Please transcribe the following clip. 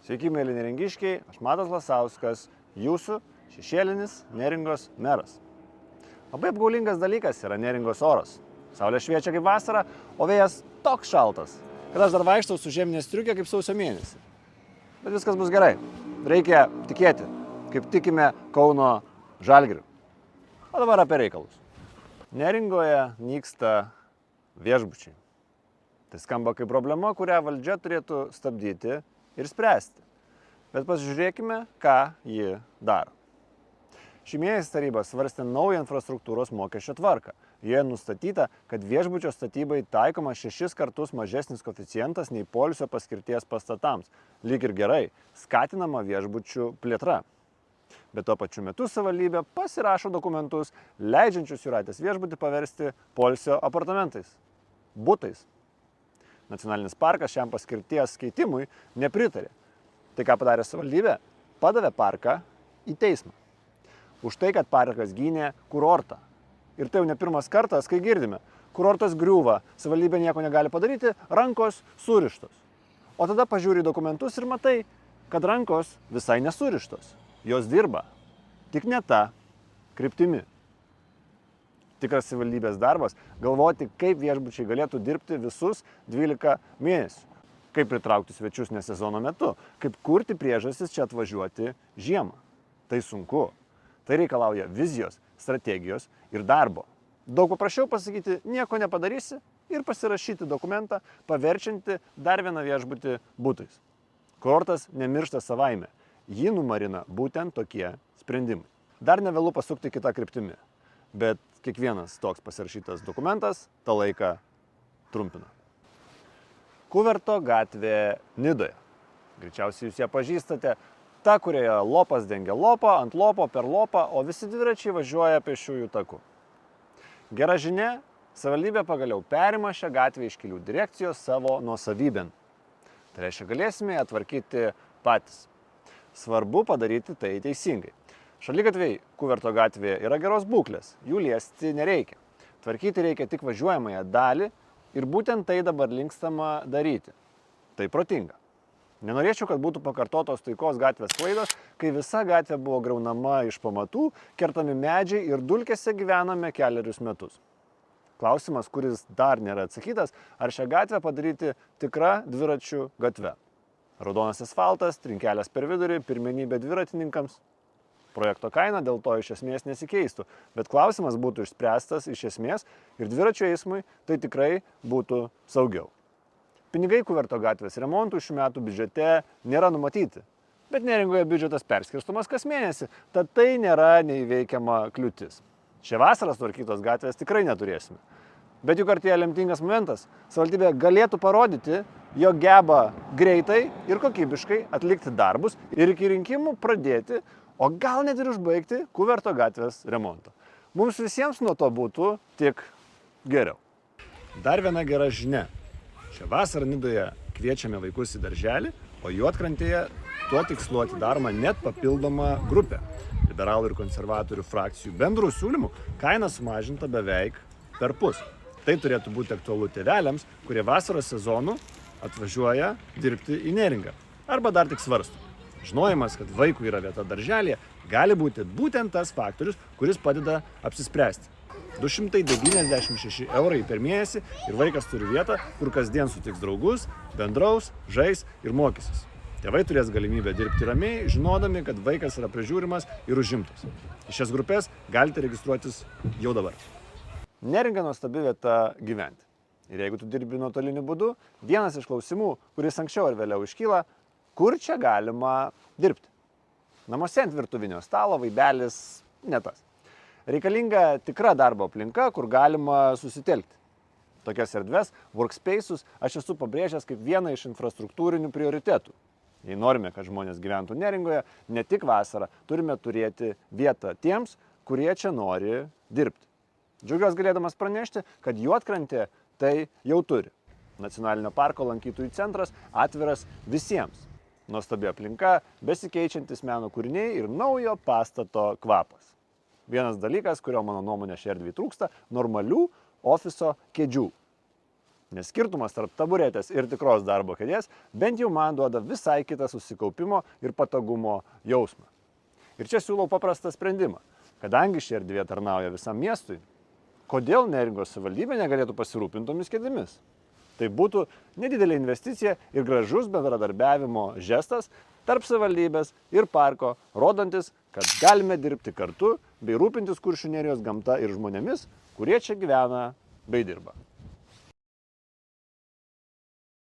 Sveiki, mėly neringiškiai, aš Matas Lasauskas, jūsų šešėlinis Neringos meras. Labai apgaulingas dalykas yra Neringos oras. Saulė šviečia kaip vasara, o vėjas toks šaltas, kad aš dar vaikštau su žieminė striukė kaip sausio mėnesį. Bet viskas bus gerai. Reikia tikėti, kaip tikime Kauno Žalgiriu. O dabar apie reikalus. Neringoje nyksta viešbučiai. Tai skamba kaip problema, kurią valdžia turėtų stabdyti ir spręsti. Bet pasižiūrėkime, ką ji daro. Šį mėnesį taryba svarstė naują infrastruktūros mokesčio tvarką. Joje nustatyta, kad viešbučio statybai taikoma 6 kartus mažesnis koeficientas nei poilsio paskirties pastatams. Lyg ir gerai, skatinama viešbučių plėtra. Bet tuo pačiu metu savivaldybė pasirašo dokumentus, leidžiančius Jūratės viešbutį paversti poilsio apartamentais, butais. Nacionalinis parkas šiam paskirties keitimui nepritarė. Tai ką padarė savivaldybė? Padavė parką į teismą. Už tai, kad parkas gynė kurortą. Ir tai jau ne pirmas kartas, kai girdime. Kurortas griūva, savivaldybė nieko negali padaryti, rankos surištos. O tada pažiūri dokumentus ir matai, kad rankos visai nesurištos. Jos dirba. Tik ne ta kryptimi. Tikras savivaldybės darbas - galvoti, kaip viešbučiai galėtų dirbti visus 12 mėnesių. Kaip pritraukti svečius ne sezono metu. Kaip kurti priežastis čia atvažiuoti žiemą. Tai sunku. Tai reikalauja vizijos, strategijos ir darbo. Daug paprasčiau pasakyti, nieko nepadarysi ir pasirašyti dokumentą, paverčianti dar vieną viešbutį butais. Kurortas nemiršta savaime. Jį numarina būtent tokie sprendimai. Dar nevėlu pasukti kitą kryptimį. Bet kiekvienas toks pasirašytas dokumentas tą laiką trumpina. Kuverto gatvė Nidoje. Greičiausiai jūs ją pažįstate. Ta, kurioje lopas dengia lopą, ant lopo, per lopą, o visi dviračiai važiuoja pėsčiųjų taku. Gera žinia, savivaldybė pagaliau perima šią gatvę iš kelių direkcijos savo nuosavybėn. Tai reiškia, galėsime ją tvarkyti patys. Svarbu padaryti tai teisingai. Šaligatviai Kuverto gatvėje yra geros būklės, jų liesti nereikia. Tvarkyti reikia tik važiuojamąją dalį ir būtent tai dabar linkstama daryti. Tai protinga. Nenorėčiau, kad būtų pakartotos Taikos gatvės klaidos, kai visa gatvė buvo graunama iš pamatų, kertami medžiai ir dulkėse gyvename kelerius metus. Klausimas, kuris dar nėra atsakytas, ar šią gatvę padaryti tikra dviračių gatve. Raudonas asfaltas, trinkelės per vidurį, pirmenybė dviratininkams. Projekto kaina dėl to iš esmės nesikeistų, bet klausimas būtų išspręstas iš esmės ir dviračių eismui tai tikrai būtų saugiau. Pinigai Kuverto gatvės remontų šių metų biudžete nėra numatyti, bet Neringoje biudžetas perskirstomas kas mėnesį, tad tai nėra neįveikiama kliūtis. Šią vasarą tvarkytos gatvės tikrai neturėsime. Bet juk artėja lemtingas momentas, savivaldybė galėtų parodyti, jog geba greitai ir kokybiškai atlikti darbus ir iki rinkimų pradėti, o gal net ir užbaigti Kuverto gatvės remontą. Mums visiems nuo to būtų tik geriau. Dar viena gera žinia. Šią vasarą Nidoje kviečiame vaikus į darželį, o Juodkrantėje tuo tikslu atidaroma net papildoma grupė. Liberalų ir konservatorių frakcijų bendrų siūlymų kaina sumažinta beveik perpus. Tai turėtų būti aktualu tėveliams, kurie vasaros sezonu atvažiuoja dirbti į Neringą. Arba dar tik svarsto. Žinojimas, kad vaikui yra vieta darželėje, gali būti būtent tas faktorius, kuris padeda apsispręsti. 296 eurai per mėnesį ir vaikas turi vietą, kur kasdien sutiks draugus, bendraus, žais ir mokysis. Tėvai turės galimybę dirbti ramiai, žinodami, kad vaikas yra prižiūrimas ir užimtas. Į šias grupės galite registruotis jau dabar. Neringa nuostabi vieta gyventi. Ir jeigu tu dirbi nuotoliniu būdu, vienas iš klausimų, kuris anksčiau ar vėliau iškyla, kur čia galima dirbti. Namuose ant virtuvinio stalo vaibelis ne tas. Reikalinga tikra darbo aplinka, kur galima susitelkti. Tokias erdves, workspace'us, aš esu pabrėžęs kaip vieną iš infrastruktūrinių prioritetų. Jei norime, kad žmonės gyventų Neringoje, ne tik vasarą, turime turėti vietą tiems, kurie čia nori dirbti. Džiaugiuosi galėdamas pranešti, kad Juodkrantė tai jau turi. Nacionalinio parko lankytojų centras atviras visiems. Nuostabi aplinka, besikeičiantis meno kūriniai ir naujo pastato kvapas. Vienas dalykas, kurio mano nuomonė šiai erdvei trūksta - normalių ofiso kėdžių. Nes skirtumas tarp taburetės ir tikros darbo kėdės bent jau man duoda visai kitą susikaupimo ir patogumo jausmą. Ir čia siūlau paprastą sprendimą. Kadangi ši erdvė tarnauja visam miestui, kodėl Neringos savivaldybė negalėtų pasirūpinti tomis kėdėmis? Tai būtų nedidelė investicija ir gražus bendradarbiavimo žestas tarp savivaldybės ir parko, rodantis, kad galime dirbti kartu bei rūpintis Kuršių Nerijos gamta ir žmonėmis, kurie čia gyvena bei dirba.